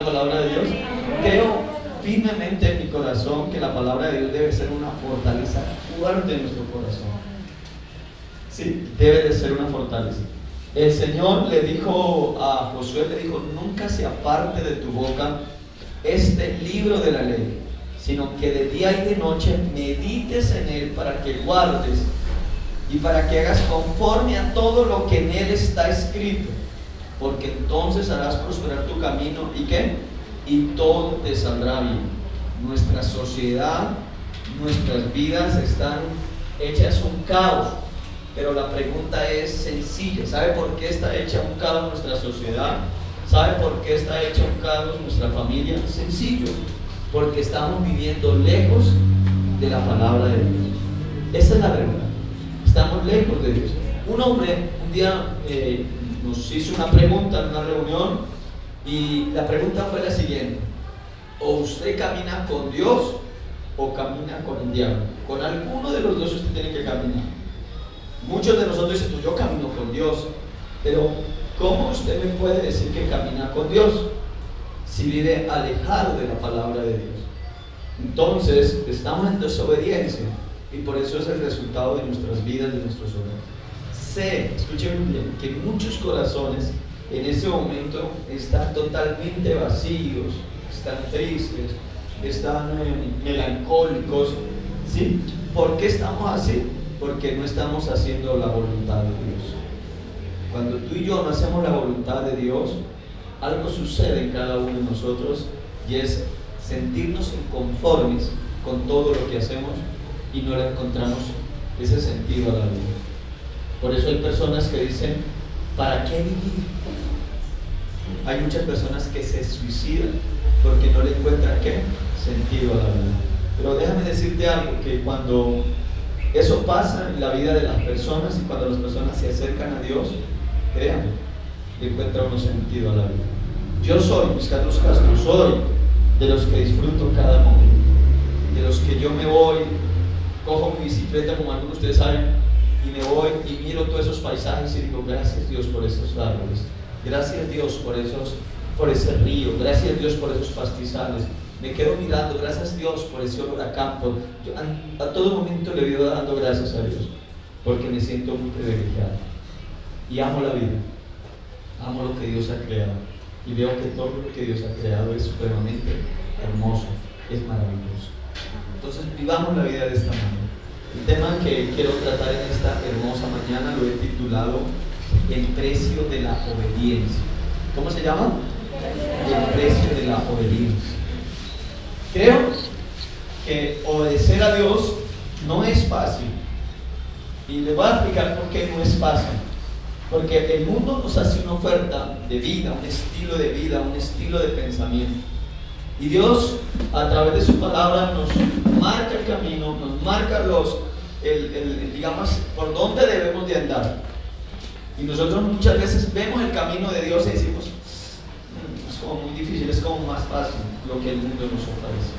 palabra de Dios? Creo firmemente en mi corazón que la palabra de Dios debe ser una fortaleza fuerte en nuestro corazón. Sí, debe de ser una fortaleza. El Señor le dijo a Josué, le dijo: nunca se aparte de tu boca este libro de la ley, sino que de día y de noche medites en él, para que guardes y para que hagas conforme a todo lo que en él está escrito, porque entonces harás prosperar tu camino. ¿Y qué? Y todo te saldrá bien. Nuestra sociedad, nuestras vidas están hechas un caos, pero la pregunta es sencilla. ¿Sabe por qué está hecha un caos nuestra sociedad? ¿Sabe por qué está hecha un caos nuestra familia? Sencillo, porque estamos viviendo lejos de la palabra de Dios. Esa es la verdad. Estamos lejos de Dios. Un hombre un día nos hizo una pregunta en una reunión, y la pregunta fue la siguiente: o usted camina con Dios o camina con el diablo. Con alguno de los dos usted tiene que caminar. Muchos de nosotros dicen: pues yo camino con Dios. Pero ¿cómo usted me puede decir que camina con Dios si vive alejado de la palabra de Dios? Entonces estamos en desobediencia, y por eso es el resultado de nuestras vidas, de nuestros hogares. Sé, escuchen bien, que muchos corazones en ese momento están totalmente vacíos, están tristes, están melancólicos, ¿sí? ¿Por qué estamos así? Porque no estamos haciendo la voluntad de Dios. Cuando tú y yo no hacemos la voluntad de Dios, algo sucede en cada uno de nosotros, y es sentirnos inconformes con todo lo que hacemos y no le encontramos ese sentido a la vida. Por eso hay personas que dicen: ¿para qué vivir? Hay muchas personas que se suicidan porque no le encuentran ¿qué? Sentido a la vida. Pero déjame decirte algo, que cuando eso pasa en la vida de las personas, y cuando las personas se acercan a Dios, créanme, le encuentra uno sentido a la vida. Yo soy Luis Carlos Castro, soy de los que disfruto cada momento, de los que yo me voy, cojo mi bicicleta, como algunos de ustedes saben, y me voy y miro todos esos paisajes y digo: gracias Dios por esos árboles, gracias Dios por ese río, gracias Dios por esos pastizales. Me quedo mirando: gracias Dios por ese olor a campo. Yo a todo momento le vivo dando gracias a Dios, porque me siento muy privilegiado y amo la vida, amo lo que Dios ha creado, y veo que todo lo que Dios ha creado es supremamente hermoso, es maravilloso. Entonces vivamos la vida de esta manera. El tema que quiero tratar en esta hermosa mañana lo he titulado: el precio de la obediencia. ¿Cómo se llama? El precio de la obediencia. Creo que obedecer a Dios no es fácil, y les voy a explicar por qué no es fácil. Porque el mundo nos hace una oferta de vida, un estilo de vida, un estilo de pensamiento, y Dios, a través de su palabra, nos marca el camino, nos marca digamos, por dónde debemos de andar. Y nosotros muchas veces vemos el camino de Dios y decimos: es como muy difícil, es como más fácil lo que el mundo nos ofrece.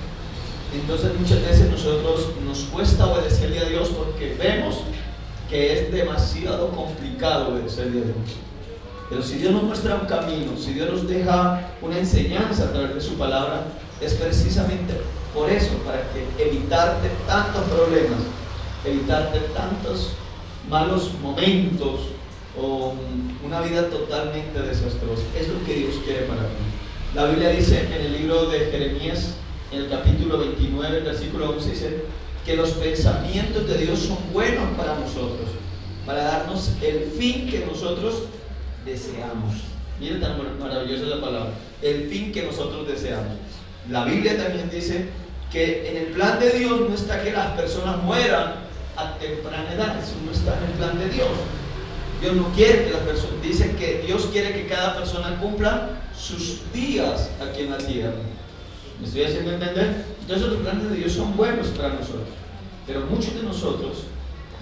Entonces muchas veces nosotros nos cuesta obedecerle a Dios porque vemos que es demasiado complicado obedecerle a Dios. Pero si Dios nos muestra un camino, si Dios nos deja una enseñanza a través de su palabra, es precisamente por eso, para que evitarte tantos problemas, evitarte tantos malos momentos o una vida totalmente desastrosa. Es lo que Dios quiere para ti. La Biblia dice en el libro de Jeremías, en el capítulo 29, el versículo 11, dice que los pensamientos de Dios son buenos para nosotros, para darnos el fin que nosotros deseamos. Miren tan maravillosa la palabra: el fin que nosotros deseamos. La Biblia también dice que en el plan de Dios no está que las personas mueran a temprana edad. Eso no está en el plan de Dios. Dios no quiere que las personas, dice que Dios quiere que cada persona cumpla sus días aquí en la tierra. ¿Me estoy haciendo entender? Entonces los planes de Dios son buenos para nosotros, pero muchos de nosotros,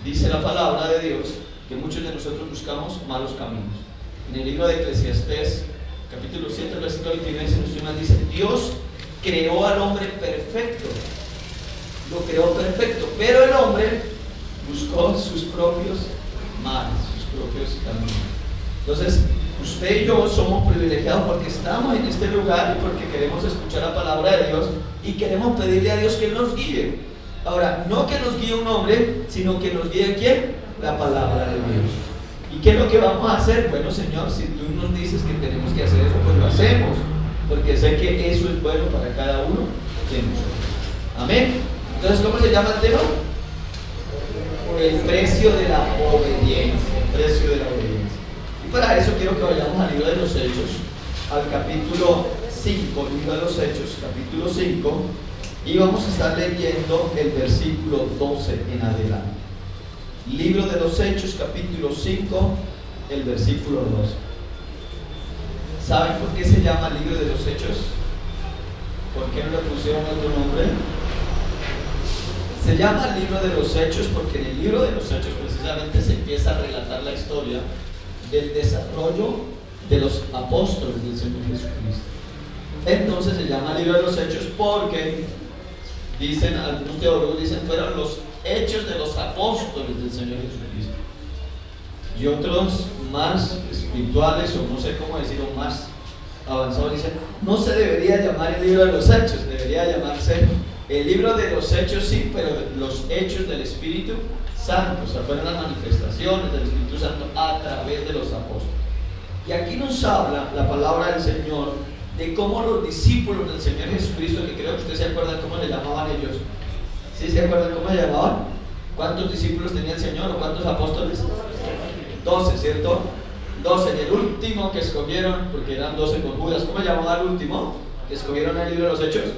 dice la palabra de Dios, que muchos de nosotros buscamos malos caminos. En el libro de Eclesiastés, capítulo 7, versículo 29, dice: Dios creó al hombre perfecto, lo creó perfecto, pero el hombre buscó sus propios males, sus propios caminos. Entonces, Usted y yo somos privilegiados porque estamos en este lugar y porque queremos escuchar la palabra de Dios y queremos pedirle a Dios que nos guíe. Ahora, no que nos guíe un hombre, sino que nos guíe ¿quién? La palabra de Dios. ¿Y qué es lo que vamos a hacer? Bueno, Señor, si tú nos dices que tenemos que hacer eso, pues lo hacemos, porque sé que eso es bueno para cada uno de nosotros. Amén. Entonces, ¿cómo se llama el tema? El precio de la obediencia. El precio de la obediencia. Y para eso quiero que vayamos al libro de los Hechos, al capítulo 5, libro de los Hechos, capítulo 5, y vamos a estar leyendo el versículo 12 en adelante. Libro de los Hechos, capítulo 5, el versículo 12. ¿Saben por qué se llama libro de los Hechos? ¿Por qué no le pusieron otro nombre? Se llama libro de los Hechos porque en el libro de los Hechos precisamente se empieza a relatar la historia del desarrollo de los apóstoles del Señor Jesucristo. Entonces se llama libro de los Hechos porque dicen, algunos teólogos dicen, fueron los hechos de los apóstoles del Señor Jesucristo. Y otros más espirituales, o no sé cómo decirlo, más avanzados, dicen, no se debería llamar el libro de los Hechos, debería llamarse el libro de los Hechos, sí, pero los hechos del Espíritu Santo. O sea, fueron las manifestaciones del Espíritu Santo a través de los apóstoles. Y aquí nos habla la palabra del Señor de cómo los discípulos del Señor Jesucristo, que creo que ustedes se acuerdan cómo le llamaban ellos. ¿Sí se acuerdan cómo le llamaban? ¿Cuántos discípulos tenía el Señor o cuántos apóstoles? 12, ¿cierto? 12. Y el último que escogieron, porque eran 12 con Judas, ¿cómo llamaba el último que escogieron en el libro de los Hechos?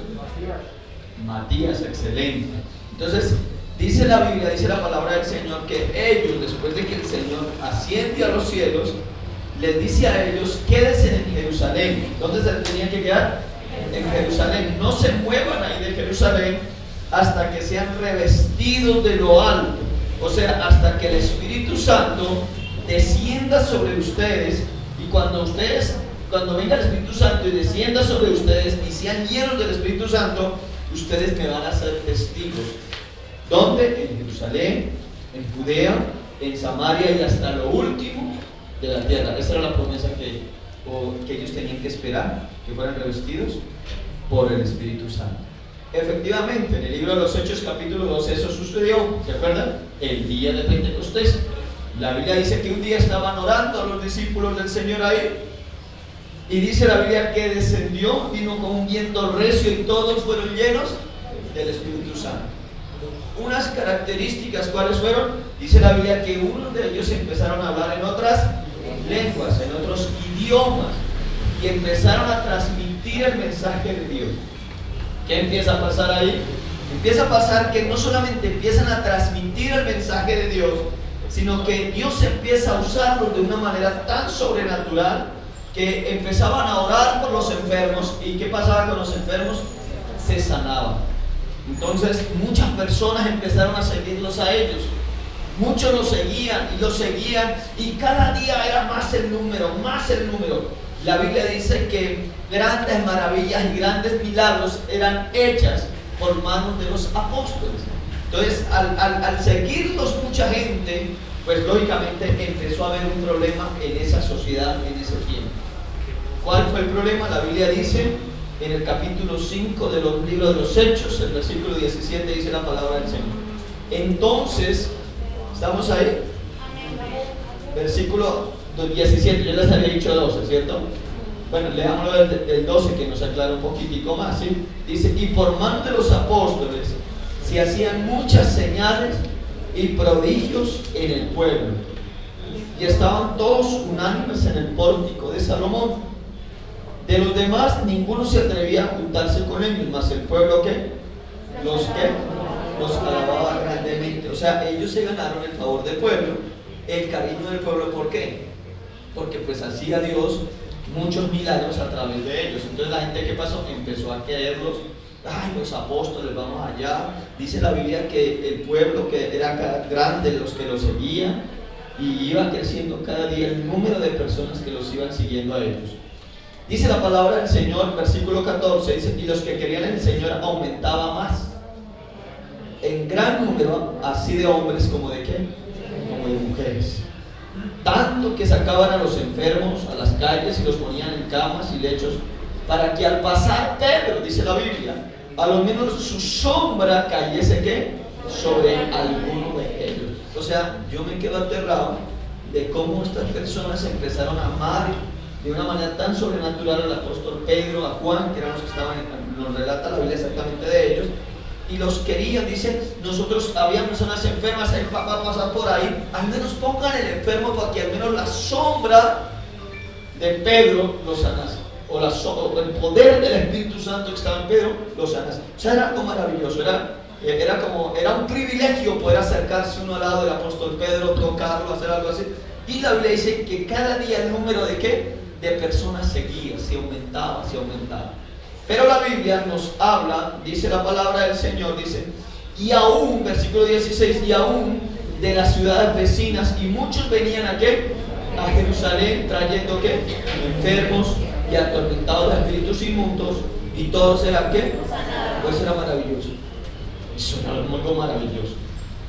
Matías, excelente. Entonces, dice la Biblia, dice la palabra del Señor, que ellos, después de que el Señor asciende a los cielos, les dice a ellos, quédense en Jerusalén. ¿Dónde se tenían que quedar? En Jerusalén. No se muevan ahí de Jerusalén hasta que sean revestidos de lo alto. O sea, hasta que el Espíritu Santo descienda sobre ustedes. Y cuando venga el Espíritu Santo y descienda sobre ustedes y sean llenos del Espíritu Santo, ustedes me van a ser testigos. ¿Dónde? En Jerusalén, en Judea, en Samaria y hasta lo último de la tierra. Esa era la promesa que ellos tenían que esperar, que fueran revestidos por el Espíritu Santo. Efectivamente, en el libro de los Hechos capítulo 12 eso sucedió. ¿Se acuerdan? El día de Pentecostés. La Biblia dice que un día estaban orando a los discípulos del Señor ahí. Y dice la Biblia que descendió, vino con un viento recio y todos fueron llenos del Espíritu Santo. Unas características, ¿cuáles fueron? Dice la Biblia que unos de ellos empezaron a hablar en otras lenguas, en otros idiomas, y empezaron a transmitir el mensaje de Dios. ¿Qué empieza a pasar ahí? Empieza a pasar que no solamente empiezan a transmitir el mensaje de Dios, sino que Dios empieza a usarlos de una manera tan sobrenatural que empezaban a orar por los enfermos. ¿Y qué pasaba con los enfermos? Se sanaban. Entonces muchas personas empezaron a seguirlos a ellos. Muchos los seguían y cada día era más el número, más el número. La Biblia dice que grandes maravillas y grandes milagros eran hechas por manos de los apóstoles. Entonces al seguirlos mucha gente, pues lógicamente empezó a haber un problema en esa sociedad en ese tiempo. ¿Cuál fue el problema? La Biblia dice en el capítulo 5 de los libros de los Hechos, el versículo 17, dice la palabra del Señor. Entonces, ¿estamos ahí? Versículo 17, yo les había dicho 12, ¿cierto? Bueno, leámoslo del 12 que nos aclara un poquitico más, ¿sí? Dice, y por mano de los apóstoles se hacían muchas señales y prodigios en el pueblo, y estaban todos unánimes en el pórtico de Salomón. De los demás ninguno se atrevía a juntarse con ellos, mas el pueblo los alababa grandemente. O sea, ellos se ganaron el favor del pueblo, el cariño del pueblo. ¿Por qué? Porque pues hacía Dios muchos milagros a través de ellos. Entonces la gente, ¿qué pasó? Empezó a quererlos. Ay, los apóstoles, vamos allá. Dice la Biblia que el pueblo, que era grande, los que los seguían, y iba creciendo cada día el número de personas que los iban siguiendo a ellos. Dice la palabra del Señor, versículo 14, dice, y los que querían en el Señor aumentaba más, en gran número, así de hombres como de ¿qué? Como de mujeres. tanto que sacaban a los enfermos a las calles y los ponían en camas y lechos, para que al pasar Pedro, dice la Biblia, a lo menos su sombra cayese ¿qué? Sobre alguno de ellos. O sea, yo me quedo aterrado de cómo estas personas empezaron a amar de una manera tan sobrenatural al apóstol Pedro, a Juan, que eran los que estaban, nos relata la Biblia exactamente de ellos, y los querían. Dice, nosotros había personas enfermas, el papá va a pasar por ahí, al menos pongan el enfermo para que al menos la sombra de Pedro lo sanase, o el poder del Espíritu Santo que estaba en Pedro lo sanase. O sea, era algo maravilloso, era un privilegio poder acercarse uno al lado del apóstol Pedro, tocarlo, hacer algo así. Y la Biblia dice que cada día el número de ¿qué? De personas seguía, se aumentaba, se aumentaba. Pero la Biblia nos habla, dice la palabra del Señor, dice, y aún, versículo 16, y aún de las ciudades vecinas, y muchos venían ¿a qué? A Jerusalén trayendo ¿qué? Enfermos y atormentados de espíritus inmundos, y todos eran ¿qué? Pues era maravilloso. Eso era algo maravilloso.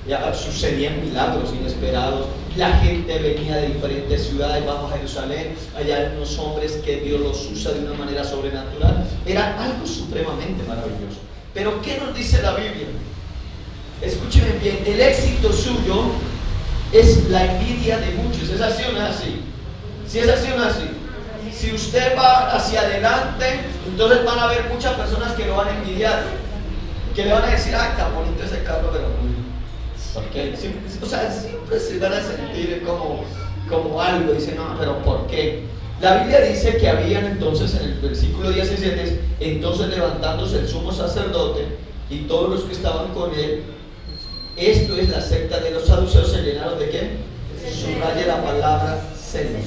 Ya sucedían milagros inesperados. La gente venía de diferentes ciudades. Vamos a Jerusalén, allá hay unos hombres que Dios los usa de una manera sobrenatural. Era algo supremamente maravilloso. Pero ¿qué nos dice la Biblia? Escúchenme bien, el éxito suyo es la envidia de muchos. ¿Es así o no es así? Si es así o no es así. Si usted va hacia adelante, entonces van a haber muchas personas que lo van a envidiar, que le van a decir, ah, está bonito ese carro, pero porque o sea, siempre se van a sentir como algo. Dicen, no, pero ¿por qué? La Biblia dice que habían entonces, en el versículo 17, entonces levantándose el sumo sacerdote y todos los que estaban con él, esto es la secta de los saduceos, se llenaron de ¿qué? Subraye la palabra celos.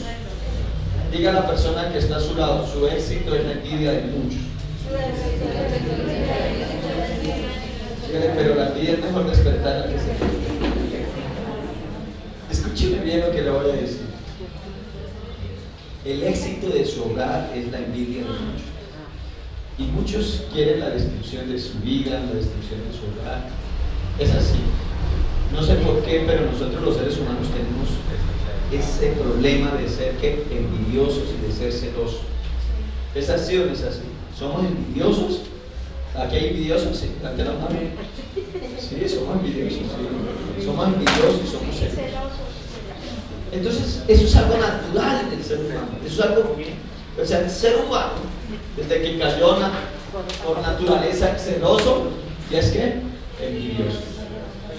Diga a la persona que está a su lado, su éxito es la envidia de muchos. Pero la envidia es mejor despertar que se. Escúcheme bien lo que le voy a decir. El éxito de su hogar es la envidia de muchos. Y muchos quieren la destrucción de su vida, la destrucción de su hogar. Es así. No sé por qué, pero nosotros los seres humanos tenemos ese problema de ser ¿qué? Envidiosos y de ser celosos. ¿Es así o no es así? ¿Somos envidiosos? ¿Aquí hay envidiosos? Sí, ante la mano. Sí, somos envidiosos, sí. Somos envidiosos y somos celosos. Entonces, eso es algo natural del ser humano. Eso es algo, o sea, el ser humano, desde que cayó por naturaleza celoso, ya es que envidioso.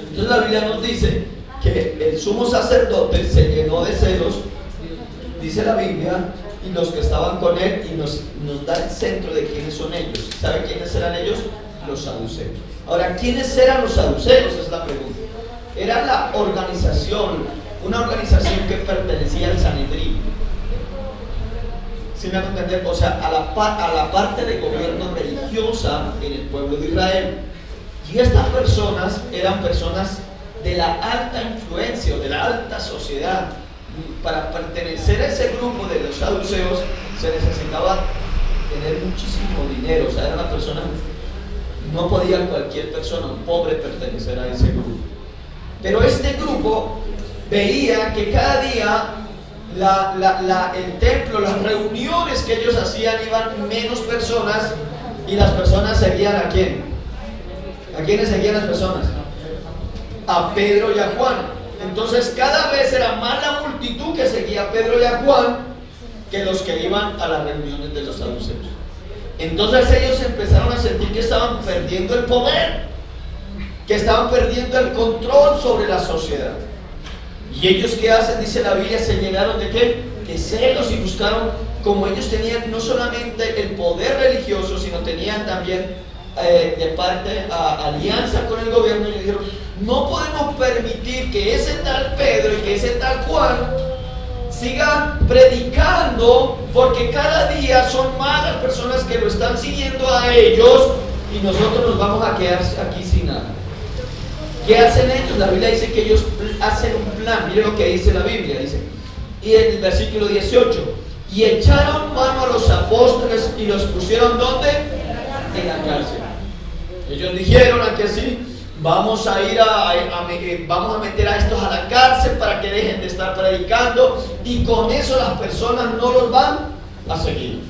Entonces la Biblia nos dice que el sumo sacerdote se llenó de celos, dice la Biblia, y los que estaban con él, y nos da el centro de quiénes son ellos. ¿Sabe quiénes eran ellos? Los saduceos. Ahora, ¿quiénes eran los saduceos? Es la pregunta. Era la organización, una organización que pertenecía al Sanedrín. ¿Sí me van a entender? O sea, a la parte de gobierno religiosa en el pueblo de Israel. Y estas personas eran personas de la alta influencia o de la alta sociedad. Para pertenecer a ese grupo de los saduceos se necesitaba tener muchísimo dinero. O sea, era una persona, no podía cualquier persona, un pobre, pertenecer a ese grupo. Pero este grupo veía que cada día el templo, las reuniones que ellos hacían, iban menos personas, y las personas seguían ¿a quién? ¿A quiénes seguían las personas? A Pedro y a Juan. Entonces cada vez era más la multitud que seguía a Pedro y a Juan que los que iban a las reuniones de los saduceos. Entonces ellos empezaron a sentir que estaban perdiendo el poder, que estaban perdiendo el control sobre la sociedad. ¿Y ellos qué hacen? Dice la Biblia, se llenaron de ¿qué? De celos, y buscaron, como ellos tenían no solamente el poder religioso, sino tenían también de parte alianza con el gobierno, y dijeron, no podemos permitir que ese tal Pedro y que ese tal Juan sigan predicando, porque cada día son más las personas que lo están siguiendo a ellos, y nosotros nos vamos a quedar aquí sin nada. ¿Qué hacen ellos? La Biblia dice que ellos hacen un plan. Mire lo que dice la Biblia, dice, y en el versículo 18, y echaron mano a los apóstoles y los pusieron ¿dónde? En la cárcel. Ellos dijeron aquí así, vamos a ir vamos a meter a estos a la cárcel para que dejen de estar predicando, y con eso las personas no los van a seguir.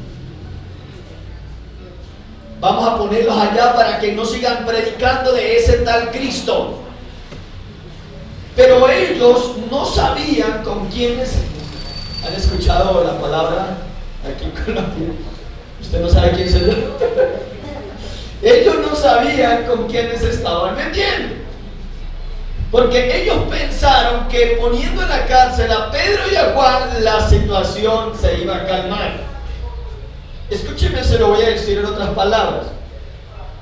Vamos a ponerlos allá para que no sigan predicando de ese tal Cristo. Pero ellos no sabían con quiénes. ¿Han escuchado la palabra aquí con la piel? Usted no sabe quién soy yo. Ellos no sabían con quiénes estaban metiendo, porque ellos pensaron que poniendo en la cárcel a Pedro y a Juan, la situación se iba a calmar. Escúcheme, se lo voy a decir en otras palabras,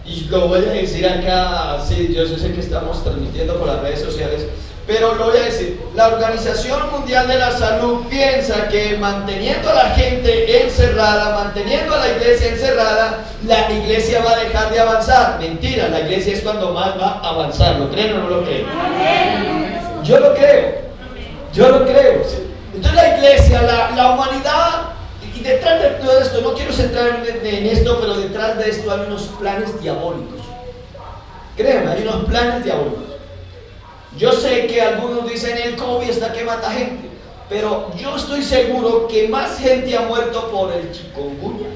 y lo voy a decir acá. Sí, yo sé que estamos transmitiendo por las redes sociales, pero lo voy a decir. La Organización Mundial de la Salud piensa que manteniendo a la gente encerrada, manteniendo a la iglesia encerrada, la iglesia va a dejar de avanzar. Mentira, la iglesia es cuando más va a avanzar. ¿Lo creen o no lo creen? Yo lo creo. Yo lo creo. ¿Sí? Entonces la iglesia, la humanidad, y detrás de todo esto, no quiero centrarme en esto, pero detrás de esto hay unos planes diabólicos. Créanme, hay unos planes diabólicos. Yo sé que algunos dicen el COVID está que mata gente, pero yo estoy seguro que más gente ha muerto por el chikungunya,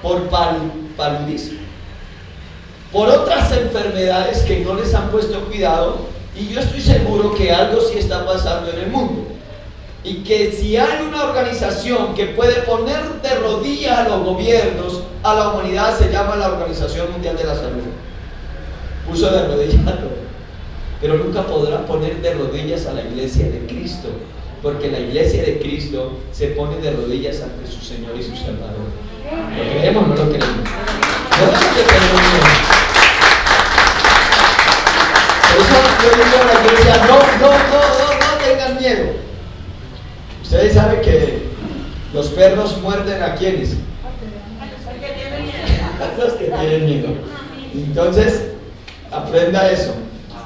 por paludismo, por otras enfermedades que no les han puesto cuidado, y yo estoy seguro que algo sí está pasando en el mundo. Y que si hay una organización que puede poner de rodillas a los gobiernos, a la humanidad, se llama la Organización Mundial de la Salud. Puso de rodillas a todos, pero nunca podrá poner de rodillas a la iglesia de Cristo, porque la iglesia de Cristo se pone de rodillas ante su Señor y su Salvador. ¿Lo creemos o no lo creemos? Por eso yo digo a la iglesia, no tengan miedo. Ustedes saben que los perros muerden a quienes. Los que tienen miedo. Entonces, aprenda eso.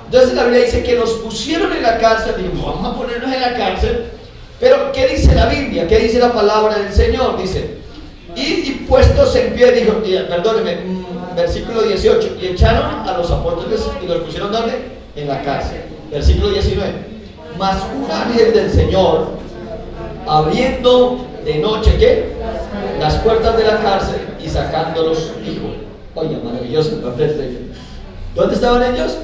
Entonces la Biblia dice que los pusieron en la cárcel. Dijo, vamos a ponernos en la cárcel. Pero ¿qué dice la Biblia? ¿Qué dice la palabra del Señor? Dice, y puestos en pie, dijo, perdóneme, versículo 18, y echaron a los apóstoles y los pusieron ¿dónde? En la cárcel. Versículo 19, mas un ángel del Señor, abriendo de noche, ¿qué? Las puertas de la cárcel y sacándolos, dijo, oye, maravilloso, ¿dónde estaban ellos?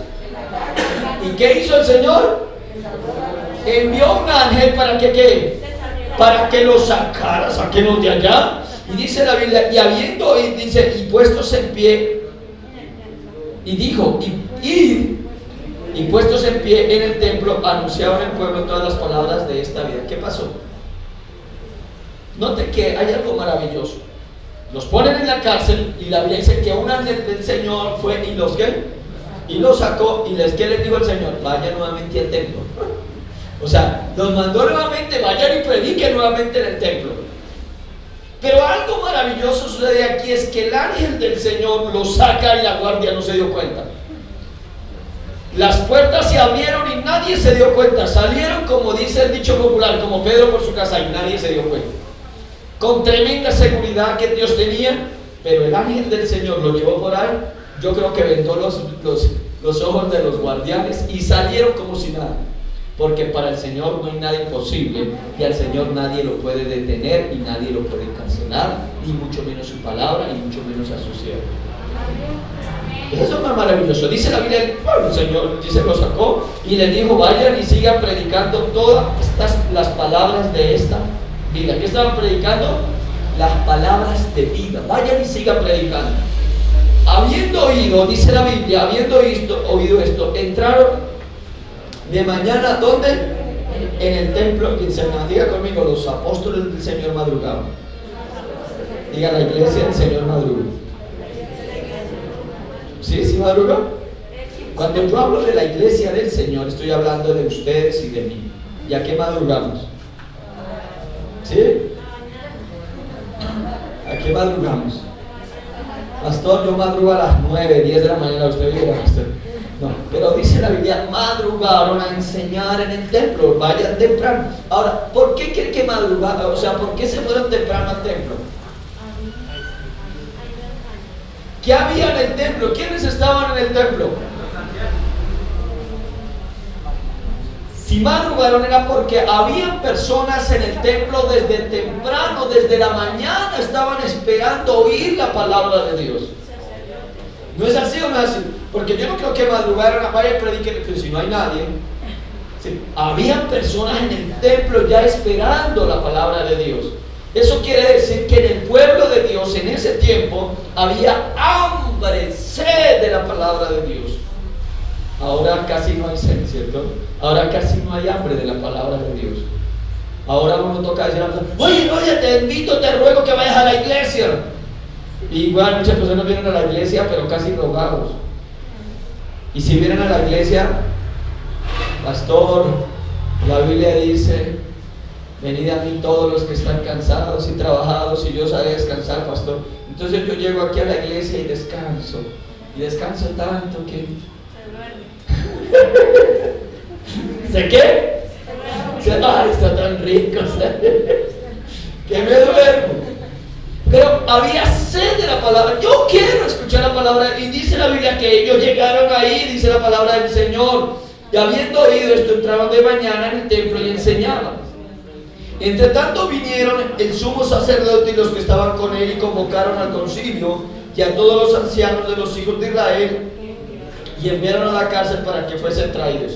¿Y qué hizo el Señor? Envió un ángel para que ¿qué? Para que los sacara, saquenos de allá. Y dice la Biblia, y habiendo, y dice, y puestos en pie, y dijo, y puestos en pie en el templo, anunciaban al pueblo todas las palabras de esta vida. ¿Qué pasó? Note que hay algo maravilloso. Los ponen en la cárcel y la Biblia dice que un ángel del Señor fue y los ¿qué? Y los sacó, y ¿qué les dijo el Señor? Vayan nuevamente al templo. O sea, los mandó nuevamente, vayan y prediquen nuevamente en el templo. Pero algo maravilloso sucede aquí, es que el ángel del Señor los saca y la guardia no se dio cuenta. Las puertas se abrieron y nadie se dio cuenta. Salieron, como dice el dicho popular, como Pedro por su casa, y nadie se dio cuenta. Con tremenda seguridad que Dios tenía, pero el ángel del Señor lo llevó por ahí. Yo creo que vendó los ojos de los guardianes y salieron como si nada. Porque para el Señor no hay nada imposible, y al Señor nadie lo puede detener y nadie lo puede cancelar, ni mucho menos su palabra, ni mucho menos a su siervo. Eso es más maravilloso. Dice la Biblia, el Señor dice, lo sacó y les dijo, vayan y sigan predicando todas las palabras de esta vida. ¿Qué estaban predicando? Las palabras de vida. Vayan y sigan predicando. Habiendo oído, dice la Biblia, habiendo oído esto, entraron de mañana, ¿dónde? En el templo. Diga conmigo, los apóstoles del Señor madrugaban. Diga, la iglesia del Señor madruga. ¿Sí? ¿Sí madruga? Cuando yo hablo de la iglesia del Señor, estoy hablando de ustedes y de mí. ¿Y a qué madrugamos? ¿Sí? ¿A qué madrugamos? Pastor, yo madrugo a las 9, 10 de la mañana. Usted llega, pastor. No, pero dice la Biblia, madrugaron a enseñar en el templo, vayan temprano. Ahora, ¿por qué quiere que madrugaron? O sea, ¿por qué se fueron temprano al templo? ¿Qué había en el templo? ¿Quiénes estaban en el templo? Si madrugaron era porque habían personas en el templo desde temprano, desde la mañana, estaban esperando oír la palabra de Dios. ¿No es así o no es así? Porque yo no creo que madrugaron a vaya y prediquen, pero si no hay nadie. Sí, habían personas en el templo ya esperando la palabra de Dios. Eso quiere decir que en el pueblo de Dios en ese tiempo había hambre, sed de la palabra de Dios. Ahora casi no hay sed, ¿cierto? Ahora casi no hay hambre de la palabra de Dios. Ahora uno toca decir a la persona, oye, te invito, te ruego que vayas a la iglesia. Y igual muchas personas vienen a la iglesia, pero casi rogados. Y si vienen a la iglesia, pastor, la Biblia dice, venid a mí todos los que están cansados y trabajados, y yo os haré descansar, pastor. Entonces yo llego aquí a la iglesia y descanso tanto que... ¿Se qué? Ay, está tan rico, que me duermo. Pero había sed de la palabra. Yo quiero escuchar la palabra. Y dice la Biblia que ellos llegaron ahí, dice la palabra del Señor. Y habiendo oído esto, entraban de mañana en el templo y enseñaban. Entre tanto vinieron el sumo sacerdote y los que estaban con él y convocaron al concilio y a todos los ancianos de los hijos de Israel y enviaron a la cárcel para que fuesen traídos.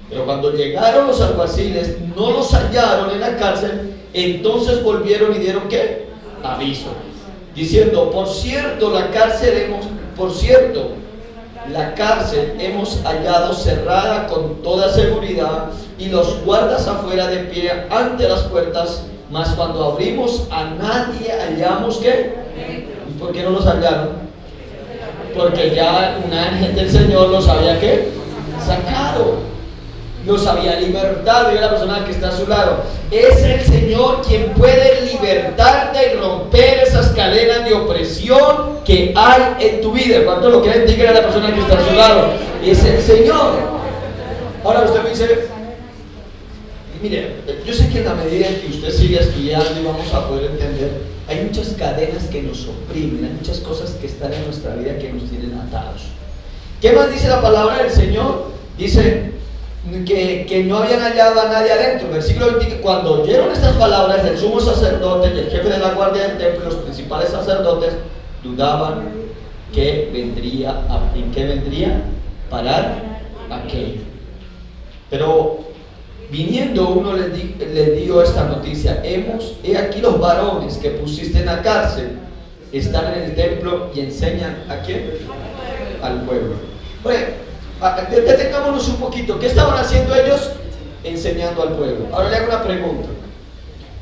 Pero cuando llegaron los alguaciles, no los hallaron en la cárcel. Entonces volvieron y dieron ¿qué? Aviso, diciendo, por cierto, la cárcel hemos hallado cerrada con toda seguridad y los guardas afuera de pie ante las puertas, mas cuando abrimos a nadie hallamos ¿qué? ¿Y por qué no los hallaron? Porque ya un ángel del Señor los había ¿qué? Sacado. Los había libertado. Y la persona que está a su lado, es el Señor quien puede libertarte y romper esas cadenas de opresión que hay en tu vida. ¿Cuánto lo creen? Díganle a la persona que está a su lado, es el Señor. Ahora usted me dice, mire, yo sé que en la medida en que usted sigue estudiando y vamos a poder entender, hay muchas cadenas que nos oprimen, hay muchas cosas que están en nuestra vida que nos tienen atados. ¿Qué más dice la palabra del Señor? Dice que no habían hallado a nadie adentro. Versículo 20, cuando oyeron estas palabras del sumo sacerdote y el jefe de la guardia del templo y los principales sacerdotes dudaban en qué vendría parar aquello. Pero viniendo uno les dio esta noticia: he aquí los varones que pusiste en la cárcel están en el templo y enseñan ¿a quién? Al pueblo. Bueno, detengámonos un poquito. ¿Qué estaban haciendo ellos? Enseñando al pueblo. Ahora le hago una pregunta.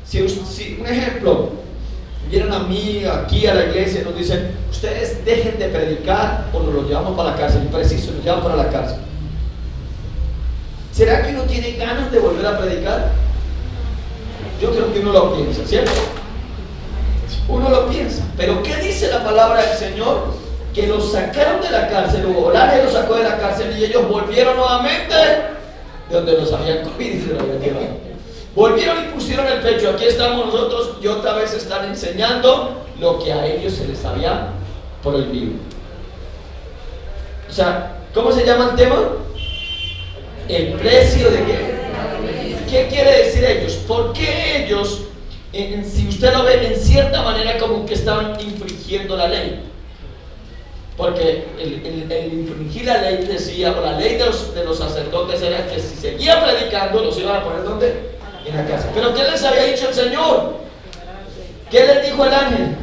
Si un ejemplo, vienen a mí aquí a la iglesia y nos dicen, ustedes dejen de predicar o nos los llevamos para la cárcel, preciso, nos llevan para la cárcel, ¿será que uno tiene ganas de volver a predicar? Yo creo que uno lo piensa, ¿cierto? Uno lo piensa. Pero ¿qué dice la palabra del Señor? Que los sacaron de la cárcel, o el ángel los sacó de la cárcel y ellos volvieron nuevamente de donde los habían cogido y se los habían llevado. Volvieron y pusieron el pecho. Aquí estamos nosotros y otra vez están enseñando lo que a ellos se les había prohibido. O sea, ¿cómo se llama el tema? El precio de qué. ¿Qué quiere decir ellos? ¿Por qué ellos, si usted lo ve, en cierta manera como que estaban infringiendo la ley? Porque el infringir la ley decía, o la ley de los sacerdotes era que si seguía predicando los iban a poner ¿dónde? En la casa. Pero ¿qué les había dicho el Señor? ¿Qué les dijo el ángel?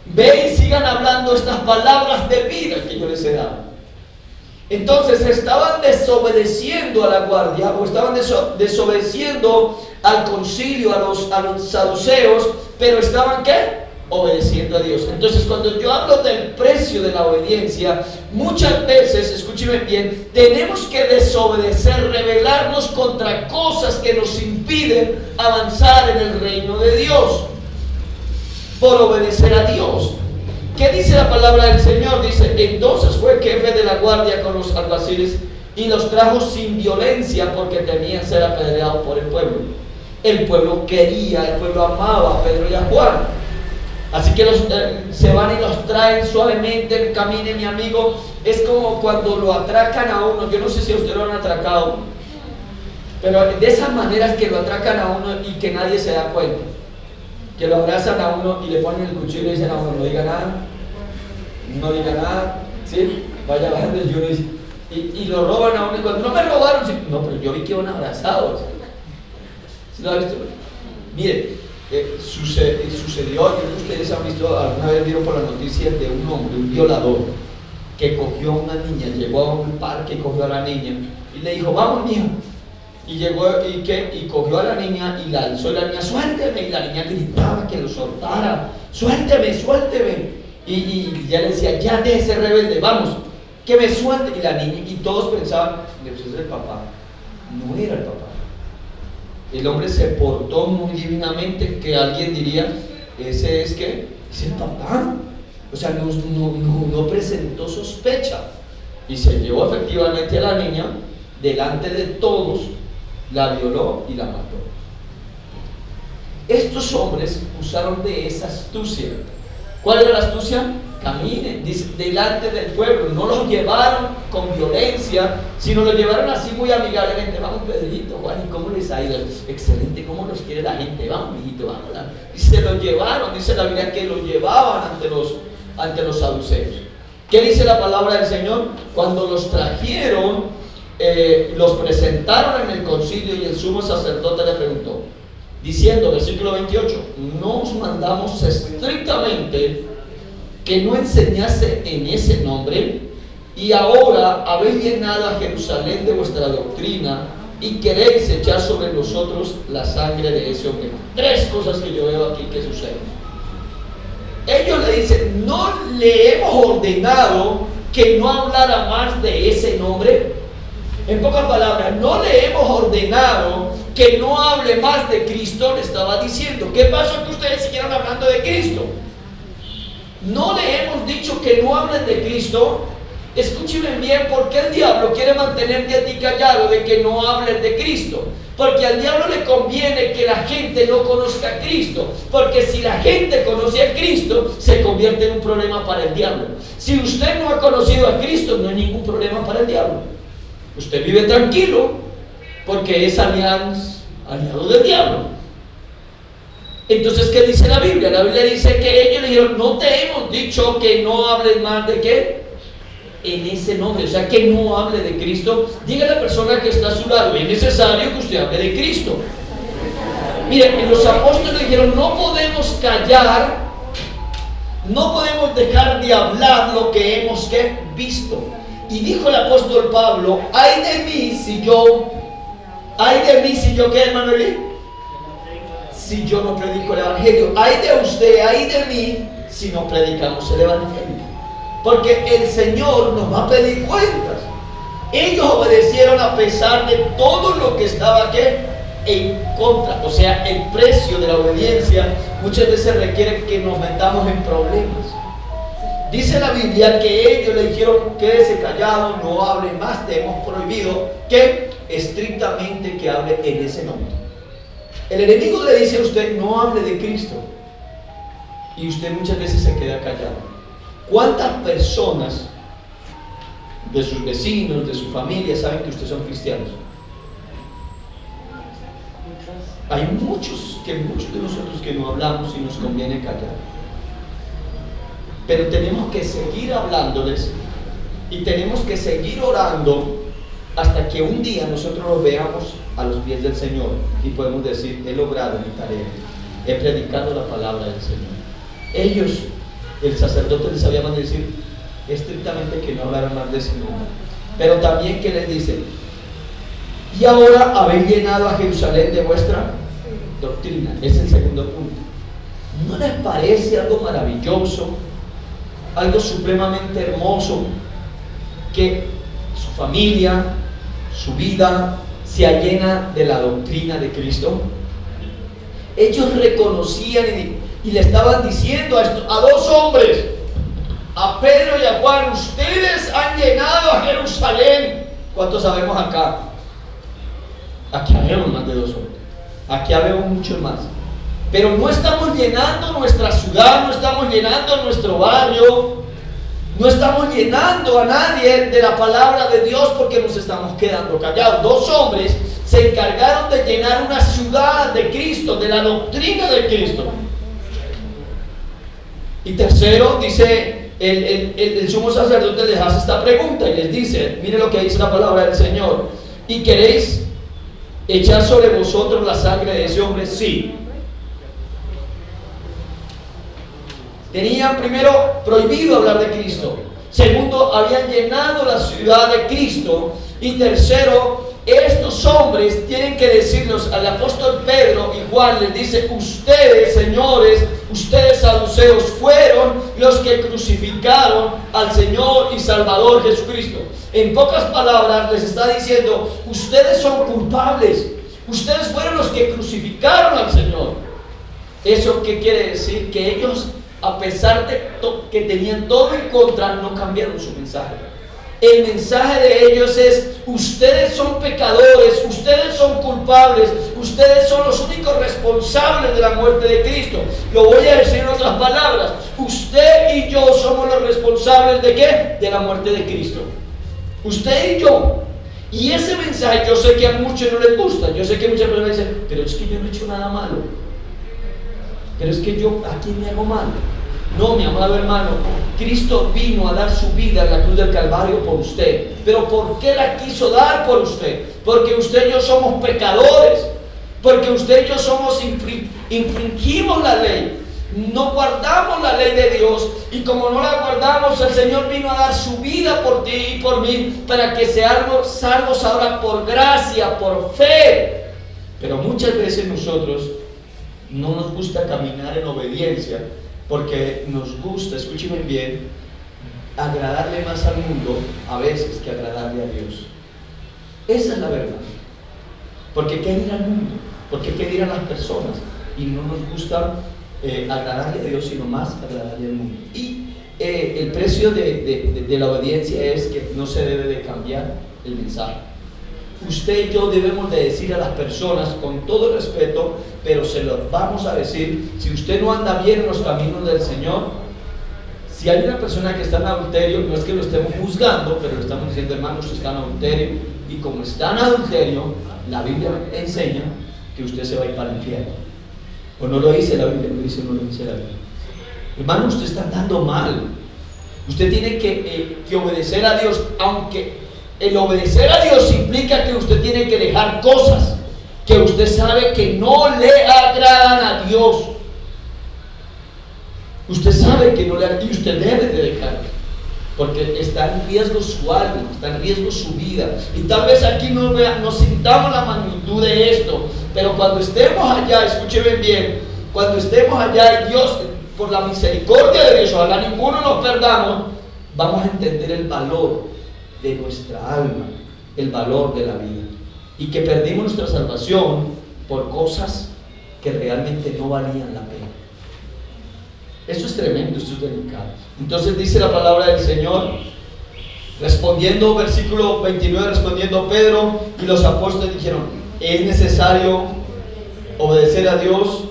Ve y sigan hablando estas palabras de vida que yo les he dado. Entonces estaban desobedeciendo a la guardia, o estaban desobedeciendo al concilio, a los saduceos, pero estaban ¿qué? Obedeciendo a Dios. Entonces, cuando yo hablo del precio de la obediencia, muchas veces, escúcheme bien, tenemos que desobedecer, rebelarnos contra cosas que nos impiden avanzar en el reino de Dios, por obedecer a Dios. ¿Qué dice la palabra del Señor? Dice, entonces fue jefe de la guardia con los alguaciles y los trajo sin violencia porque temían ser apedreados por el pueblo. El pueblo quería, el pueblo amaba a Pedro y a Juan. Así que se van y los traen suavemente. Camine, mi amigo. Es como cuando lo atracan a uno. Yo no sé si a usted lo han atracado, Pero de esas maneras que lo atracan a uno y que nadie se da cuenta. Que lo abrazan a uno y le ponen el cuchillo y le dicen a uno, no diga nada, no diga nada, ¿sí? Vaya bajando el yuno y lo roban a uno. Y cuando no me robaron, ¿sí? No, pero yo vi que iban abrazados. ¿Sí lo han visto? Miren, sucedió, yo creo que ustedes han visto, alguna vez vieron por las noticias de un hombre, un violador, que cogió a una niña, llegó a un parque y cogió a la niña y le dijo, vamos mija. Y llegó y cogió a la niña y la alzó y la niña, suélteme, y la niña gritaba que lo soltara, suélteme, suélteme. Y ya le decía, ya déjese rebelde, vamos, que me suelte. Y la niña, y todos pensaban, pues es el papá. No era el papá. El hombre se portó muy divinamente, que alguien diría, ese es que, es el papá. O sea, no presentó sospecha. Y se llevó efectivamente a la niña, delante de todos, la violó y la mató. Estos hombres usaron de esa astucia. ¿Cuál era la astucia? Caminen, dice, delante del pueblo. No los llevaron con violencia, sino los llevaron así muy amigablemente. Vamos, Pedrito, Juan, ¿y cómo les ha ido? Excelente, ¿cómo los quiere la gente? Vamos, mijito, vamos. Y se los llevaron, dice la Biblia, que los llevaban ante los saduceos. ¿Qué dice la palabra del Señor? Cuando los trajeron, los presentaron en el concilio y el sumo sacerdote le preguntó, diciendo, versículo 28, no os mandamos estrictamente que no enseñase en ese nombre, y ahora habéis llenado a Jerusalén de vuestra doctrina y queréis echar sobre nosotros la sangre de ese hombre. Tres cosas que yo veo aquí que suceden. Ellos le dicen, no le hemos ordenado que no hablara más de ese nombre. En pocas palabras, no le hemos ordenado que no hable más de Cristo, le estaba diciendo. ¿Qué pasó que ustedes siguieron hablando de Cristo? No le hemos dicho que no hablen de Cristo. Escúchenme bien, porque el diablo quiere mantenerte a ti callado de que no hables de Cristo. Porque al diablo le conviene que la gente no conozca a Cristo. Porque si la gente conoce a Cristo, se convierte en un problema para el diablo. Si usted no ha conocido a Cristo, no hay ningún problema para el diablo. Usted vive tranquilo porque es aliado del diablo. Entonces, ¿qué dice la Biblia? La Biblia dice que ellos le dijeron, no te hemos dicho que no hables más de qué, en ese nombre, o sea, que no hable de Cristo. Diga a la persona que está a su lado, es necesario que usted hable de Cristo. Miren, los apóstoles dijeron, no podemos callar, no podemos dejar de hablar lo que hemos visto. Y dijo el apóstol Pablo, ay de mí si yo, ¿qué, hermano Eli? Si yo no predico el evangelio. Ay de usted, ay de mí si no predicamos el evangelio. Porque el Señor nos va a pedir cuentas. Ellos obedecieron a pesar de todo lo que estaba aquí en contra. O sea, el precio de la obediencia muchas veces requiere que nos metamos en problemas. Dice la Biblia que ellos le dijeron, quédese callado, no hable más, te hemos prohibido que estrictamente que hable en ese nombre. El enemigo le dice a usted, no hable de Cristo, y usted muchas veces se queda callado. ¿Cuántas personas de sus vecinos, de su familia, saben que ustedes son cristianos? Hay muchos de nosotros que no hablamos y nos conviene callar. Pero tenemos que seguir hablándoles y tenemos que seguir orando hasta que un día nosotros los veamos a los pies del Señor y podemos decir, he logrado mi tarea, he predicado la palabra del Señor. Ellos, el sacerdote les había mandado decir estrictamente que no hablaran más de ese nombre, pero también que les dice, y ahora habéis llenado a Jerusalén de vuestra doctrina. Es el segundo punto. ¿No les parece algo maravilloso, algo supremamente hermoso, que su familia, su vida sea llena de la doctrina de Cristo? Ellos reconocían y le estaban diciendo a dos hombres, a Pedro y a Juan, ustedes han llenado a Jerusalén. ¿Cuántos sabemos acá? Aquí habemos más de dos hombres, aquí habemos muchos más. Pero no estamos llenando nuestra ciudad, no estamos llenando nuestro barrio, no estamos llenando a nadie de la palabra de Dios porque nos estamos quedando callados. Dos hombres se encargaron de llenar una ciudad de Cristo, de la doctrina de Cristo. Y tercero, dice el sumo sacerdote, les hace esta pregunta y les dice, mire lo que dice la palabra del Señor: ¿y queréis echar sobre vosotros la sangre de ese hombre? Sí. Tenían primero prohibido hablar de Cristo. Segundo, habían llenado la ciudad de Cristo. Y tercero, estos hombres tienen que decirnos al apóstol Pedro y Juan, les dice: ustedes, señores, ustedes saduceos, fueron los que crucificaron al Señor y Salvador Jesucristo. En pocas palabras les está diciendo: ustedes son culpables, ustedes fueron los que crucificaron al Señor. ¿Eso qué quiere decir? Que ellos, a pesar de que tenían todo en contra, no cambiaron su mensaje. El mensaje de ellos es: ustedes son pecadores, ustedes son culpables, ustedes son los únicos responsables de la muerte de Cristo. Lo voy a decir en otras palabras: usted y yo somos los responsables ¿de qué? De la muerte de Cristo. Usted y yo. Y ese mensaje, yo sé que a muchos no les gusta. Yo sé que muchas personas dicen: pero es que yo no he hecho nada malo. Pero es que yo, ¿a quién me hago mal? No, mi amado hermano, Cristo vino a dar su vida en la cruz del Calvario por usted. ¿Pero por qué la quiso dar por usted? Porque usted y yo somos pecadores. Porque usted y yo infringimos la ley. No guardamos la ley de Dios. Y como no la guardamos, el Señor vino a dar su vida por ti y por mí, para que seamos salvos ahora por gracia, por fe. Pero muchas veces nosotros no nos gusta caminar en obediencia, porque nos gusta, escúcheme bien, agradarle más al mundo a veces que agradarle a Dios. Esa es la verdad. Porque ¿qué dirá el mundo? Porque ¿qué dirán las personas? Y no nos gusta agradarle a Dios, sino más agradarle al mundo. Y el precio de la obediencia es que no se debe de cambiar el mensaje. Usted y yo debemos de decir a las personas con todo respeto, pero se los vamos a decir: si usted no anda bien en los caminos del Señor, si hay una persona que está en adulterio, no es que lo estemos juzgando, pero le estamos diciendo: hermano, usted está en adulterio, y como está en adulterio, la Biblia enseña que usted se va a ir para el infierno. O no lo dice la Biblia, lo dice o no lo dice la Biblia. Hermano, usted está andando mal. Usted tiene que obedecer a Dios, aunque el obedecer a Dios implica que usted tiene que dejar cosas que usted sabe que no le agradan a Dios. Usted sabe que no le agradan y usted debe de dejar, porque está en riesgo su alma, está en riesgo su vida. Y tal vez aquí no sintamos la magnitud de esto, pero cuando estemos allá, escúcheme bien, cuando estemos allá y Dios, por la misericordia de Dios, ojalá ninguno nos perdamos, vamos a entender el valor de nuestra alma, el valor de la vida, y que perdimos nuestra salvación por cosas que realmente no valían la pena. Esto es tremendo, esto es delicado. Entonces dice la palabra del Señor, respondiendo, versículo 29, respondiendo Pedro y los apóstoles dijeron: es necesario obedecer a Dios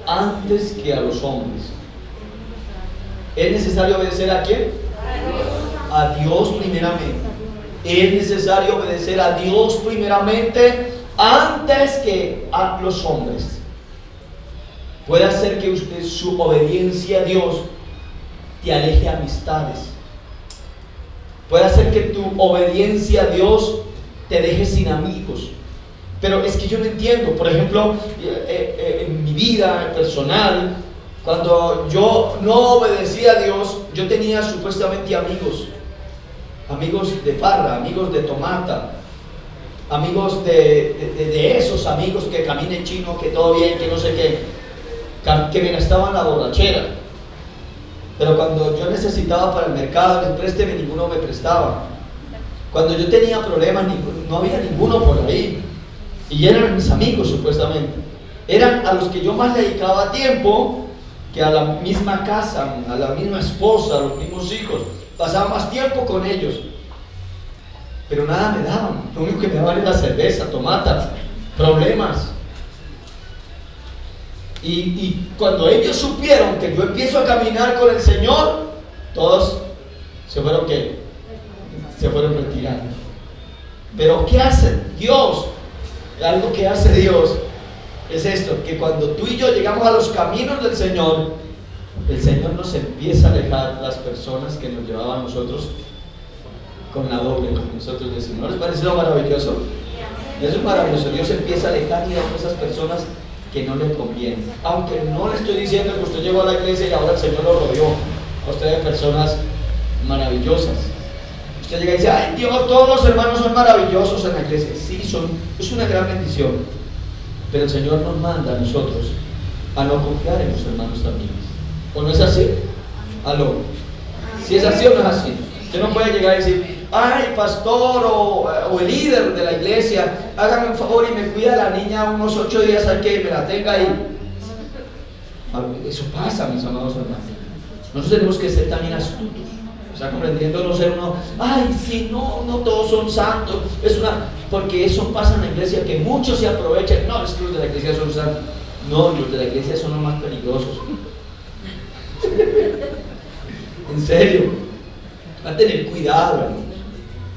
antes que a los hombres. ¿Es necesario obedecer a quién? A Dios primeramente. Es necesario obedecer a Dios primeramente antes que a los hombres. Puede hacer que usted, su obediencia a Dios, te aleje de amistades. Puede hacer que tu obediencia a Dios te deje sin amigos. Pero es que yo no entiendo. Por ejemplo, en mi vida personal, cuando yo no obedecía a Dios, yo tenía supuestamente amigos de farra, amigos de tomata, amigos de esos amigos que caminen chino, que todo bien, que no sé qué, que me gastaban la borrachera. Pero cuando yo necesitaba para el mercado, présteme, ninguno me prestaba. Cuando yo tenía problemas, no había ninguno por ahí. Y eran mis amigos supuestamente. Eran a los que yo más dedicaba tiempo que a la misma casa, a la misma esposa, a los mismos hijos. Pasaba más tiempo con ellos, pero nada me daban. Lo único que me daban era cerveza, tomatas, problemas. Y cuando ellos supieron que yo empiezo a caminar con el Señor, todos se fueron retirando. Pero ¿qué hace Dios? algo que hace Dios es esto, que cuando tú y yo llegamos a los caminos del Señor, el Señor nos empieza a alejar las personas que nos llevaban a nosotros con la doble, como nosotros decimos. ¿No les parece lo maravilloso? Eso es maravilloso. Dios empieza a alejar a esas personas que no le convienen. Aunque no le estoy diciendo que usted llegó a la iglesia y ahora el Señor lo rodeó a usted de personas maravillosas. Usted llega y dice, ay Dios, todos los hermanos son maravillosos en la iglesia. Sí, es una gran bendición. Pero el Señor nos manda a nosotros a no confiar en los hermanos también. ¿O no es así? ¿Aló? Si es así o no es así. Usted no puede llegar y decir, ay pastor o el líder de la iglesia, hágame un favor y me cuida a la niña unos 8 días al que me la tenga ahí. Eso pasa, mis amados hermanos. Nosotros tenemos que ser también astutos. O sea, comprendiendo, no ser uno, ay, sí, no todos son santos. Porque eso pasa en la iglesia, que muchos se aprovechan. No, es que los de la iglesia son santos. No, los de la iglesia son los más peligrosos. En serio. Va a tener cuidado, hermanos.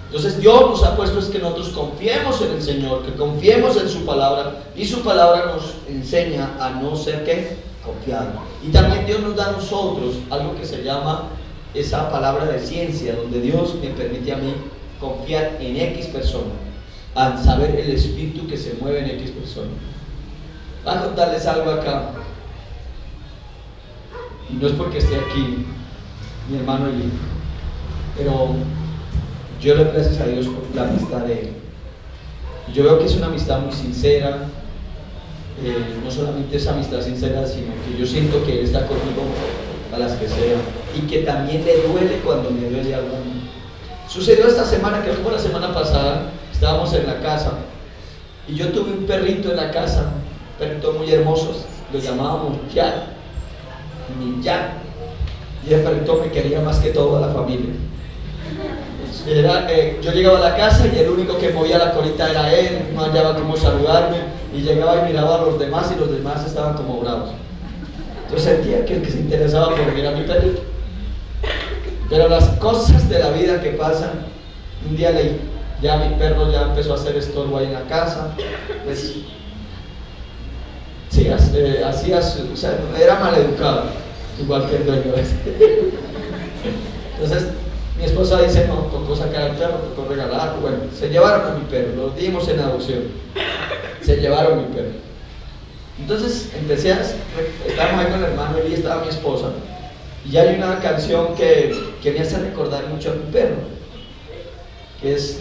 Entonces Dios nos ha puesto es que nosotros confiemos en el Señor, que confiemos en su palabra, y su palabra nos enseña a no ser ¿qué? Confiados. Y también Dios nos da a nosotros algo que se llama esa palabra de ciencia, donde Dios me permite a mí confiar en X persona, al saber el espíritu que se mueve en X persona. Voy a contarles algo acá, y no es porque esté aquí mi hermano Eli, pero yo le doy gracias a Dios por la amistad de él. Yo veo que es una amistad muy sincera. No solamente es amistad sincera, sino que yo siento que él está conmigo a las que sea, y que también le duele cuando me duele algo a mí. Sucedió esta semana, que fue la semana pasada, estábamos en la casa y yo tuve un perrito en la casa, un perrito muy hermoso, lo llamábamos Jack, mi Jack, y el perrito me quería más que todo a la familia. Yo llegaba a la casa y el único que movía la colita era él, no hallaba cómo saludarme, y llegaba y miraba a los demás y los demás estaban como bravos. Entonces sentía que el que se interesaba por mí era mi perrito. Pero las cosas de la vida que pasan, un día ya mi perro ya empezó a hacer estorbo ahí en la casa, pues sí, o sea, era maleducado, igual que el dueño. Entonces mi esposa dice, no, tocó sacar al perro, tocó regalarlo. Bueno, se llevaron a mi perro, lo dimos en adopción. Se llevaron a mi perro. Entonces estábamos ahí con el hermano Eli, estaba mi esposa, y hay una canción que me hace recordar mucho a mi perro, que es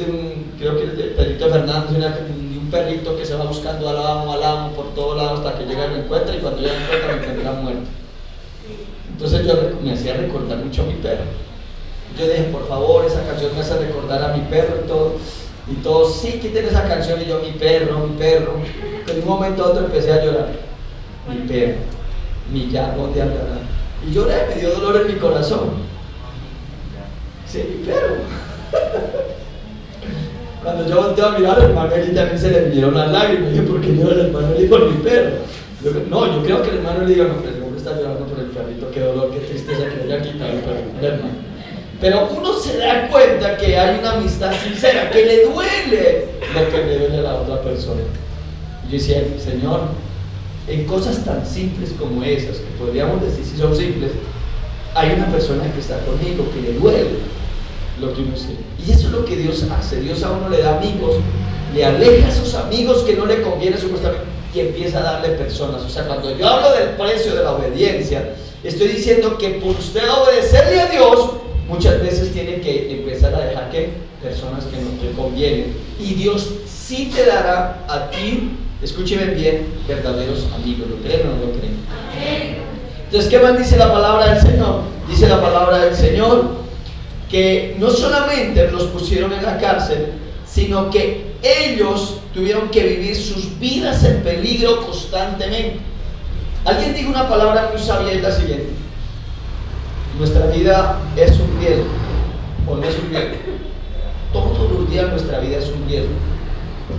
creo que es de Pedrito Fernández, de un perrito que se va buscando al amo por todos lados hasta que llega y lo encuentra, y cuando ya lo encuentra me encuentra muerto. Entonces me hacía recordar mucho a mi perro. Yo dije, por favor, esa canción me hace recordar a mi perro y todos, sí, quiten esa canción, y yo, mi perro, pero de un momento a otro empecé a llorar. Mi perro, mi ya, ¿dónde andará? Y lloré, me dio dolor en mi corazón. Sí, mi perro. Cuando yo volteo a mirar al hermano Eli, también se le vinieron las lágrimas. Y yo, ¿por qué llora el hermano Eli por mi perro? Yo creo que el hermano Eli diga, no, pues el hombre está llorando por el perrito, qué dolor, qué tristeza que le haya quitado el perro. Pero uno se da cuenta que hay una amistad sincera, que le duele lo que le duele a la otra persona. Y yo decía, Señor, en cosas tan simples como esas, que podríamos decir si son simples, hay una persona que está conmigo, que le duele lo que uno siente. Y eso es lo que Dios hace. Dios a uno le da amigos, le aleja a esos amigos que no le conviene supuestamente, y empieza a darle personas. O sea, cuando yo hablo del precio de la obediencia, estoy diciendo que por usted obedecerle a Dios, muchas veces tiene que empezar a dejar que personas que no te convienen, y Dios sí te dará a ti, escúcheme bien, verdaderos amigos. ¿Lo creen o no lo creen? Entonces, ¿qué más dice la palabra del Señor? Dice la palabra del Señor que no solamente los pusieron en la cárcel, sino que ellos tuvieron que vivir sus vidas en peligro constantemente. Alguien dijo una palabra muy sabia, es la siguiente: nuestra vida es un riesgo, o no es un riesgo. Todos los días nuestra vida es un riesgo,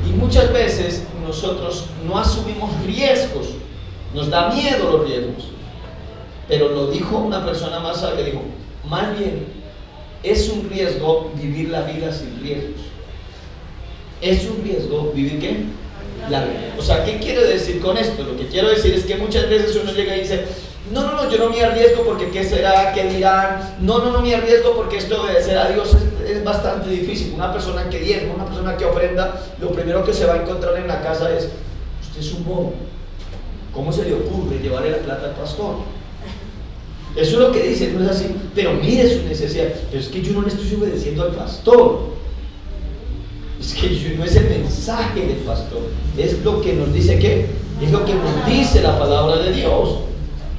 y muchas veces nosotros no asumimos riesgos, nos da miedo los riesgos. Pero lo dijo una persona más sabia, dijo, más bien es un riesgo vivir la vida sin riesgos. Es un riesgo vivir ¿qué? O sea, ¿qué quiero decir con esto? Lo que quiero decir es que muchas veces uno llega y dice, no, yo no me arriesgo porque qué será, qué dirán, no me arriesgo porque esto obedecer a Dios es bastante difícil. Una persona que diezma, una persona que ofrenda, lo primero que se va a encontrar en la casa es, usted es un bobo, ¿cómo se le ocurre llevarle la plata al pastor? Eso es lo que dice, no es así, pero mire su necesidad. Pero es que yo no le estoy obedeciendo al pastor, es que no es el mensaje del pastor, es lo que nos dice que, es lo que nos dice la palabra de Dios.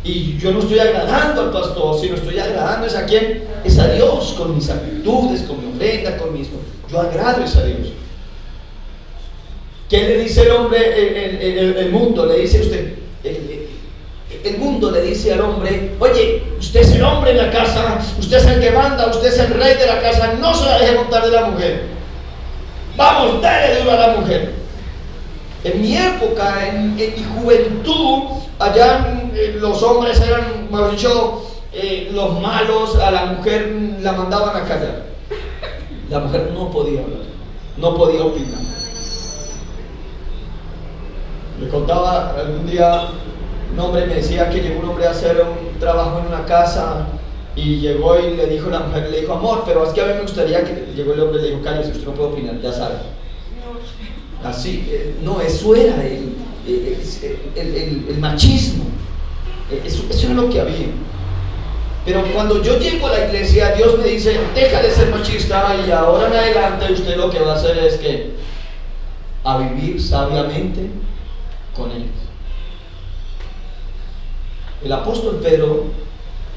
Y yo no estoy agradando al pastor, sino estoy agradando es a quién, es a Dios, con mis actitudes, con mi ofrenda, con mis... Yo agrado es a Dios. ¿Qué le dice el hombre, el mundo? Le dice a usted, el mundo le dice al hombre, oye, usted es el hombre en la casa, usted es el que manda, usted es el rey de la casa, no se la deje montar de la mujer. Vamos, dale duro a la mujer. En mi época, en mi juventud, allá los hombres eran, mejor dicho, los malos, a la mujer la mandaban a callar. La mujer no podía hablar, no podía opinar. Le contaba algún día, un hombre me decía que llegó un hombre a hacer un trabajo en una casa y llegó y le dijo a la mujer, le dijo, amor, pero es que a mí me gustaría que... Llegó el hombre y le dijo, cállese, usted no puede opinar, ya sabe. Así, no, eso era el machismo, eso es lo que había. Pero cuando yo llego a la iglesia, Dios me dice, deja de ser machista y ahora en adelante usted lo que va a hacer es que a vivir sabiamente con ellos. El apóstol Pedro,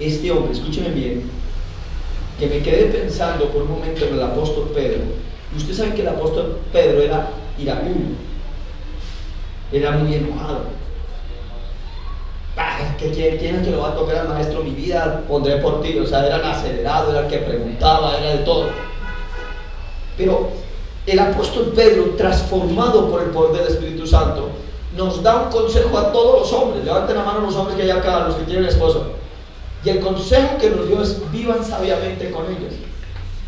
este hombre, escúcheme bien, que me quedé pensando por un momento en el apóstol Pedro, y usted sabe que el apóstol Pedro era iracundo, era muy enojado. ¿Quién es que lo va a tocar al maestro? Mi vida pondré por ti. O sea, era el acelerado, era el que preguntaba, era de todo. Pero el apóstol Pedro, transformado por el poder del Espíritu Santo, nos da un consejo a todos los hombres. Levanten la mano los hombres que hay acá, los que tienen esposa. Y el consejo que nos dio es: vivan sabiamente con ellos.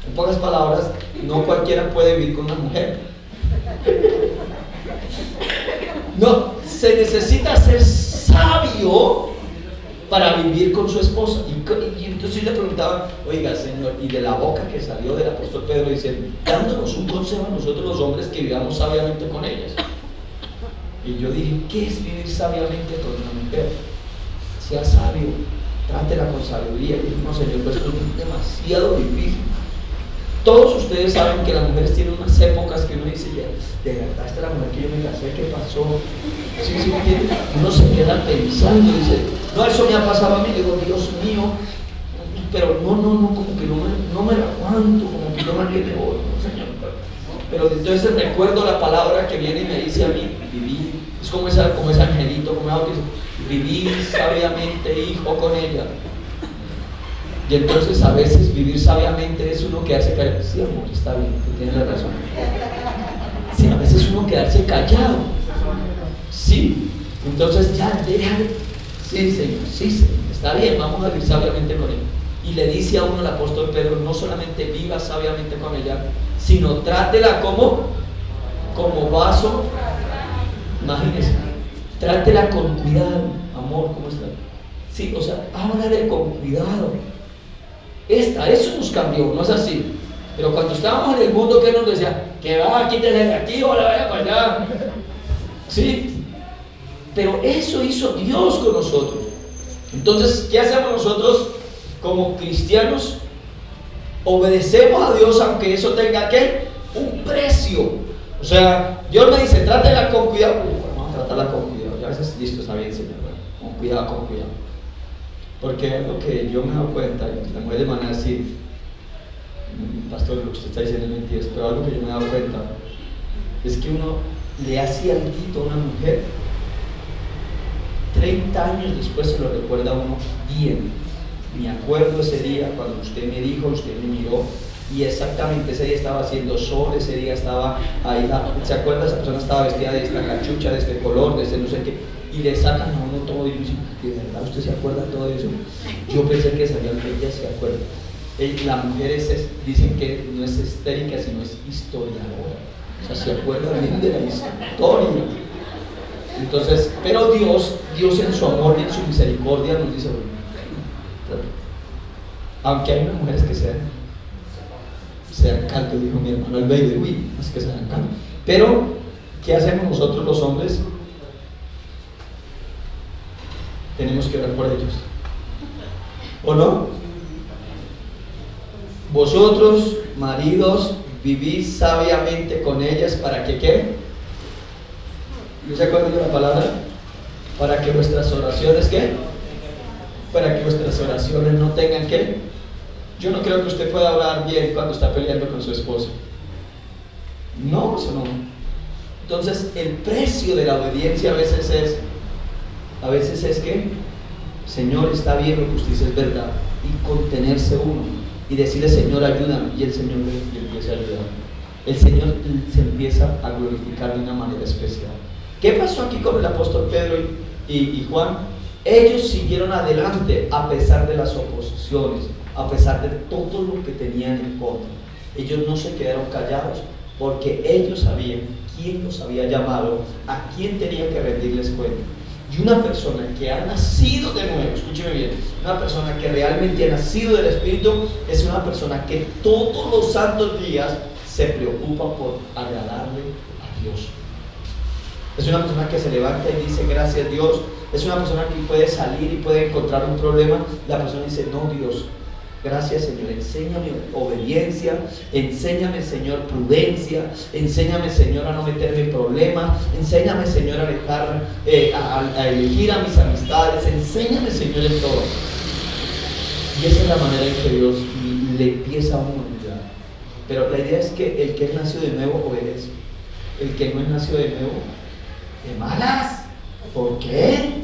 En pocas palabras, no cualquiera puede vivir con una mujer. No, se necesita ser sabio para vivir con su esposa. Y entonces yo le preguntaba: oiga, Señor, y de la boca que salió del apóstol Pedro, dice, dándonos un consejo a nosotros los hombres que vivamos sabiamente con ellas. Y yo dije: ¿qué es vivir sabiamente con una mujer? Sea sabio, trátela con sabiduría. Y dije: no, Señor, pues esto es demasiado difícil. Todos ustedes saben que las mujeres tienen unas épocas que uno dice: ya, de verdad, esta es la mujer que yo me casé, ¿qué pasó? Sí, ¿entiendes? Uno se queda pensando y dice: no, eso me ha pasado a mí. Digo: Dios mío, pero no, como que no me la aguanto, como que yo más bien me voy, no, Señor. Pero entonces recuerdo la palabra que viene y me dice a mí: vivir. Es como ese angelito, como algo que dice: vivir sabiamente, hijo, con ella. Y entonces a veces vivir sabiamente es uno quedarse callado. Sí, amor, está bien, tú tienes la razón. Sí, a veces uno quedarse callado. Sí, entonces ya déjale. Sí, Señor, está bien, vamos a vivir sabiamente con él. Y le dice a uno el apóstol Pedro: no solamente viva sabiamente con ella, sino trátela como vaso. Imagínense, trátela con cuidado. Amor, ¿cómo está? Sí, o sea, háblale con cuidado. Eso nos cambió, no es así. Pero cuando estábamos en el mundo, ¿qué nos decía? Que va, quítese de aquí o la vaya para allá. Sí, pero eso hizo Dios con nosotros. Entonces, ¿qué hacemos nosotros como cristianos? Obedecemos a Dios, aunque eso tenga ¿qué? Un precio. O sea, Dios me dice: trátela con cuidado. Vamos a tratarla con cuidado. Ya a veces, listo, está bien, Señor. Con cuidado. Porque es lo que yo me he dado cuenta, y las mujeres van a decir: pastor, lo que usted está diciendo es mentira, pero algo que yo me he dado cuenta es que uno le hace algo a una mujer, 30 años después se lo recuerda a uno bien. Me acuerdo ese día cuando usted me dijo, usted me miró, y exactamente ese día estaba haciendo sol, ese día estaba ahí, ¿se acuerda? Esa persona estaba vestida de esta cachucha, de este color, de este no sé qué, y le sacan a uno todo y dice: ¿de verdad usted se acuerda de todo eso? Yo pensé que sabían que ella se acuerda. Las mujeres dicen que no es histérica, sino es historiadora. O sea, se acuerda bien de la historia. Entonces, pero Dios en su amor y en su misericordia nos dice, bueno, aunque hay unas mujeres que sean caldo, dijo mi hermano el baby, uy, es que sean caldo. Pero, ¿qué hacemos nosotros los hombres? Tenemos que orar por ellos. ¿O no? Vosotros, maridos, vivís sabiamente con ellas para que ¿qué? ¿No se acuerdan de la palabra? Para que vuestras oraciones ¿qué? Para que vuestras oraciones no tengan ¿qué? Yo no creo que usted pueda orar bien cuando está peleando con su esposo. No, eso no. Entonces el precio de la obediencia a veces es que, Señor, está bien lo que usted dice es verdad, y contenerse uno y decirle, Señor, ayúdame, y el Señor le empieza a ayudar. El Señor se empieza a glorificar de una manera especial. ¿Qué pasó aquí con el apóstol Pedro y Juan? Ellos siguieron adelante a pesar de las oposiciones, a pesar de todo lo que tenían en contra. Ellos no se quedaron callados, porque ellos sabían quién los había llamado, a quién tenían que rendirles cuenta. Y una persona que ha nacido de nuevo, escúcheme bien, una persona que realmente ha nacido del Espíritu, es una persona que todos los santos días se preocupa por agradarle a Dios. Es una persona que se levanta y dice gracias Dios. Es una persona que puede salir y puede encontrar un problema. La persona dice, no Dios, gracias Señor, enséñame obediencia, enséñame Señor prudencia, enséñame Señor a no meterme en problemas, enséñame Señor a dejar, a elegir a mis amistades, enséñame Señor en todo. Y esa es la manera en que Dios le empieza a uno a ayudar. Pero la idea es que el que es nacido de nuevo obedece. El que no es nacido de nuevo, de malas. ¿Por qué?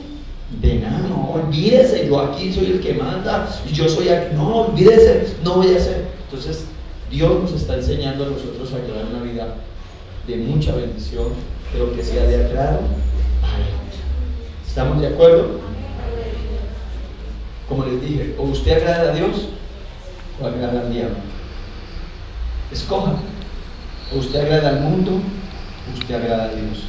De nada, no, olvídese, yo aquí soy el que manda, y yo soy aquí, no, olvídese, no voy a hacer. Entonces, Dios nos está enseñando a nosotros a llevar una vida de mucha bendición, pero que sea de agrado a Él. ¿Estamos de acuerdo? Como les dije, o usted agrada a Dios o agrada al diablo. Escoja. O usted agrada al mundo o usted agrada a Dios.